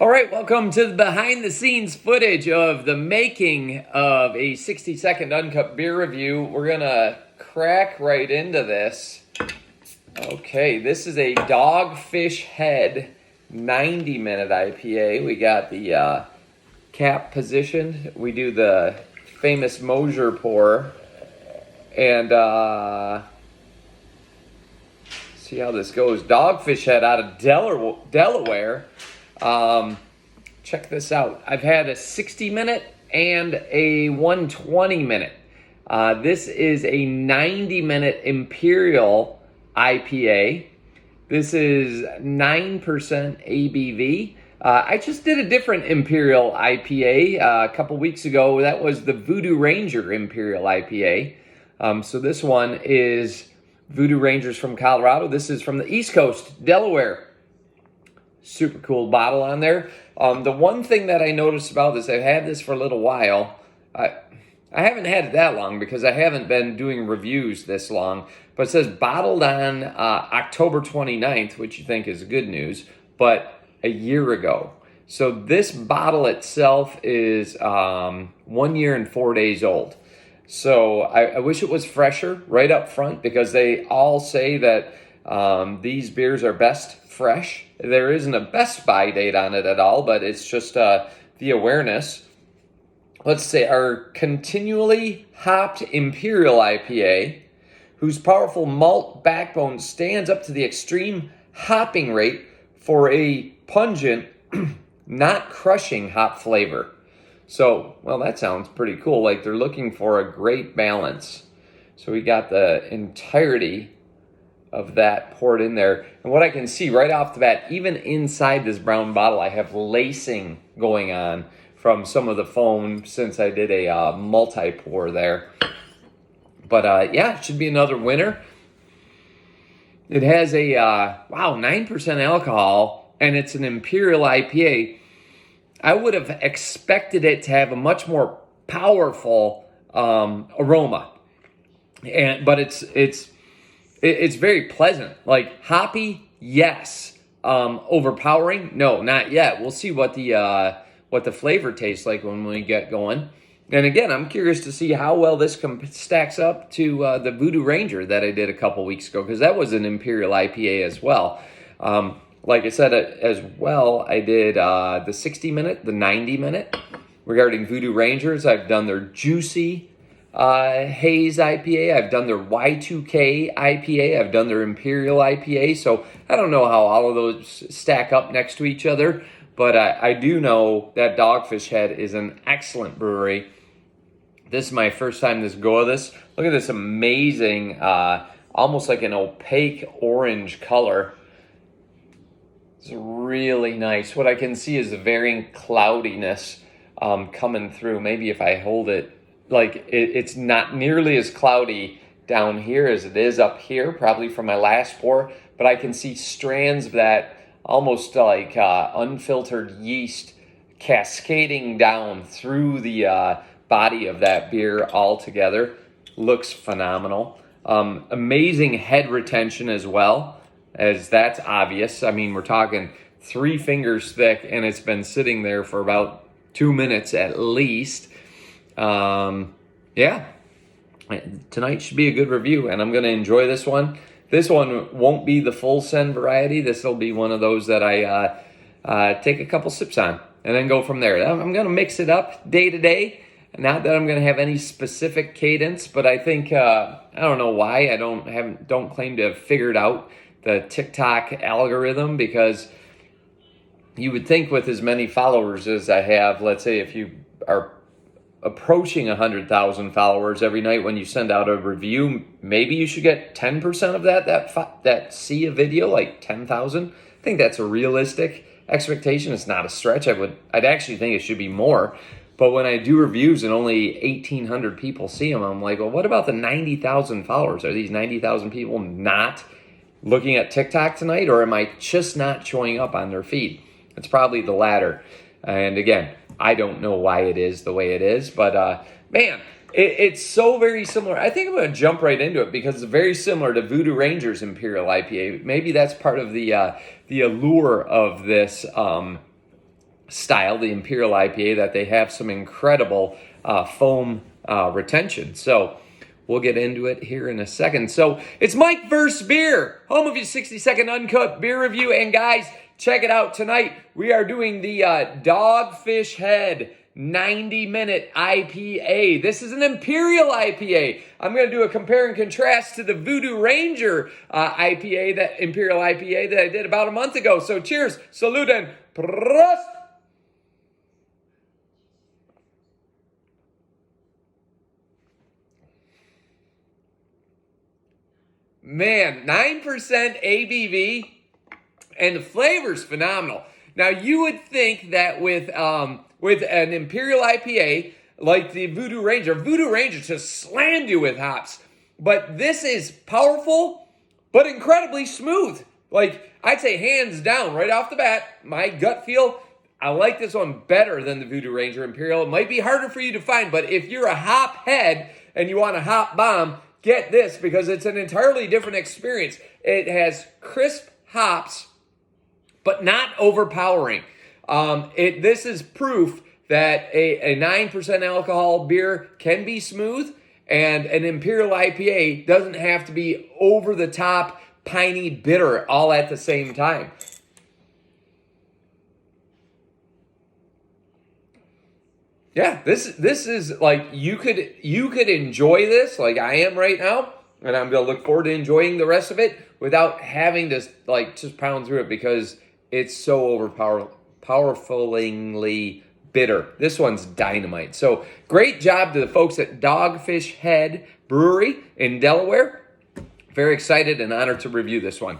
All right, welcome to the behind the scenes footage of the making of a 60-second uncut beer review. We're gonna crack right into this. Okay, this is a Dogfish Head 90-minute IPA. We got the cap positioned. We do the famous Mosier pour. And see how this goes. Dogfish Head out of Delaware. Check this out. I've had a 60-minute and a 120-minute. This is a 90-minute Imperial IPA. This is 9% ABV. I just did a different Imperial IPA a couple weeks ago. That was the Voodoo Ranger Imperial IPA. So this one is Voodoo Rangers from Colorado. This is from the East Coast, Delaware. Super cool bottle on there. The one thing that I noticed about this, I've had this for a little while. I haven't had it that long because I haven't been doing reviews this long. But it says bottled on October 29th, which you think is good news, but a year ago. So this bottle itself is 1 year and 4 days old. So I wish it was fresher right up front because they all say that these beers are best fresh. There isn't a best buy date on it at all, but it's just the awareness. Let's say our continually hopped Imperial IPA, whose powerful malt backbone stands up to the extreme hopping rate for a pungent, not crushing hop flavor. So, well, that sounds pretty cool. Like they're looking for a great balance. So we got the entirety of that poured in there. And what I can see right off the bat, even inside this brown bottle, I have lacing going on from some of the foam since I did a multi-pour there. But yeah, it should be another winner. It has a, 9% alcohol, and it's an Imperial IPA. I would have expected it to have a much more powerful aroma, but it's very pleasant. Like hoppy, yes. Overpowering, no, not yet. We'll see what the flavor tastes like when we get going. And again, I'm curious to see how well this stacks up to the Voodoo Ranger that I did a couple weeks ago, because that was an Imperial IPA as well. Like I said, as well, I did the 60-minute, the 90-minute. Regarding Voodoo Rangers, I've done their Juicy Haze IPA. I've done their Y2K IPA. I've done their Imperial IPA. So I don't know how all of those stack up next to each other, but I do know that Dogfish Head is an excellent brewery. This is my first time go of this. Look at this amazing, almost like an opaque orange color. It's really nice. What I can see is the varying cloudiness coming through. Maybe if I hold it, like it's not nearly as cloudy down here as it is up here, probably from my last pour, but I can see strands of that almost like unfiltered yeast cascading down through the body of that beer all together. Looks phenomenal. Amazing head retention as well, as that's obvious. I mean, we're talking 3 fingers thick, and it's been sitting there for about 2 minutes at least. Yeah, tonight should be a good review, and I'm going to enjoy this one. This one won't be the full send variety. This will be one of those that I take a couple sips on and then go from there. I'm going to mix it up day to day. Not that I'm going to have any specific cadence, but I think I don't know why I don't claim to have figured out the TikTok algorithm, because you would think with as many followers as I have, let's say if you are approaching 100,000 followers every night when you send out a review, maybe you should get 10% of that see a video, like 10,000. I think that's a realistic expectation. It's not a stretch. I'd actually think it should be more. But when I do reviews and only 1,800 people see them, I'm like, well, what about the 90,000 followers? Are these 90,000 people not looking at TikTok tonight, or am I just not showing up on their feed? It's probably the latter. And again, I don't know why it is the way it is, but man, It's so very similar. I think I'm going to jump right into it because it's very similar to Voodoo Ranger's Imperial IPA. Maybe that's part of the allure of this style, the Imperial IPA, that they have some incredible foam retention. So we'll get into it here in a second. So it's mikevsbeer, home of your 60-second uncut beer review. And guys, check it out tonight. We are doing the Dogfish Head 90-minute IPA. This is an Imperial IPA. I'm going to do a compare and contrast to the Voodoo Ranger IPA, that Imperial IPA that I did about a month ago. So cheers, salud, and Prrrrrrost. Man, 9% ABV, and the flavor's phenomenal. Now, you would think that with an Imperial IPA like the Voodoo Ranger just slammed you with hops. But this is powerful, but incredibly smooth. Like, I'd say hands down, right off the bat, my gut feel, I like this one better than the Voodoo Ranger Imperial. It might be harder for you to find, but if you're a hop head and you want a hop bomb, get this, because it's an entirely different experience. It has crisp hops, but not overpowering. This is proof that a 9% alcohol beer can be smooth, and an Imperial IPA doesn't have to be over the top, piney, bitter all at the same time. Yeah, this is like, you could enjoy this like I am right now, and I'm gonna look forward to enjoying the rest of it without having to like just pound through it, because it's so powerfully bitter. This one's dynamite. So great job to the folks at Dogfish Head Brewery in Delaware. Very excited and honored to review this one.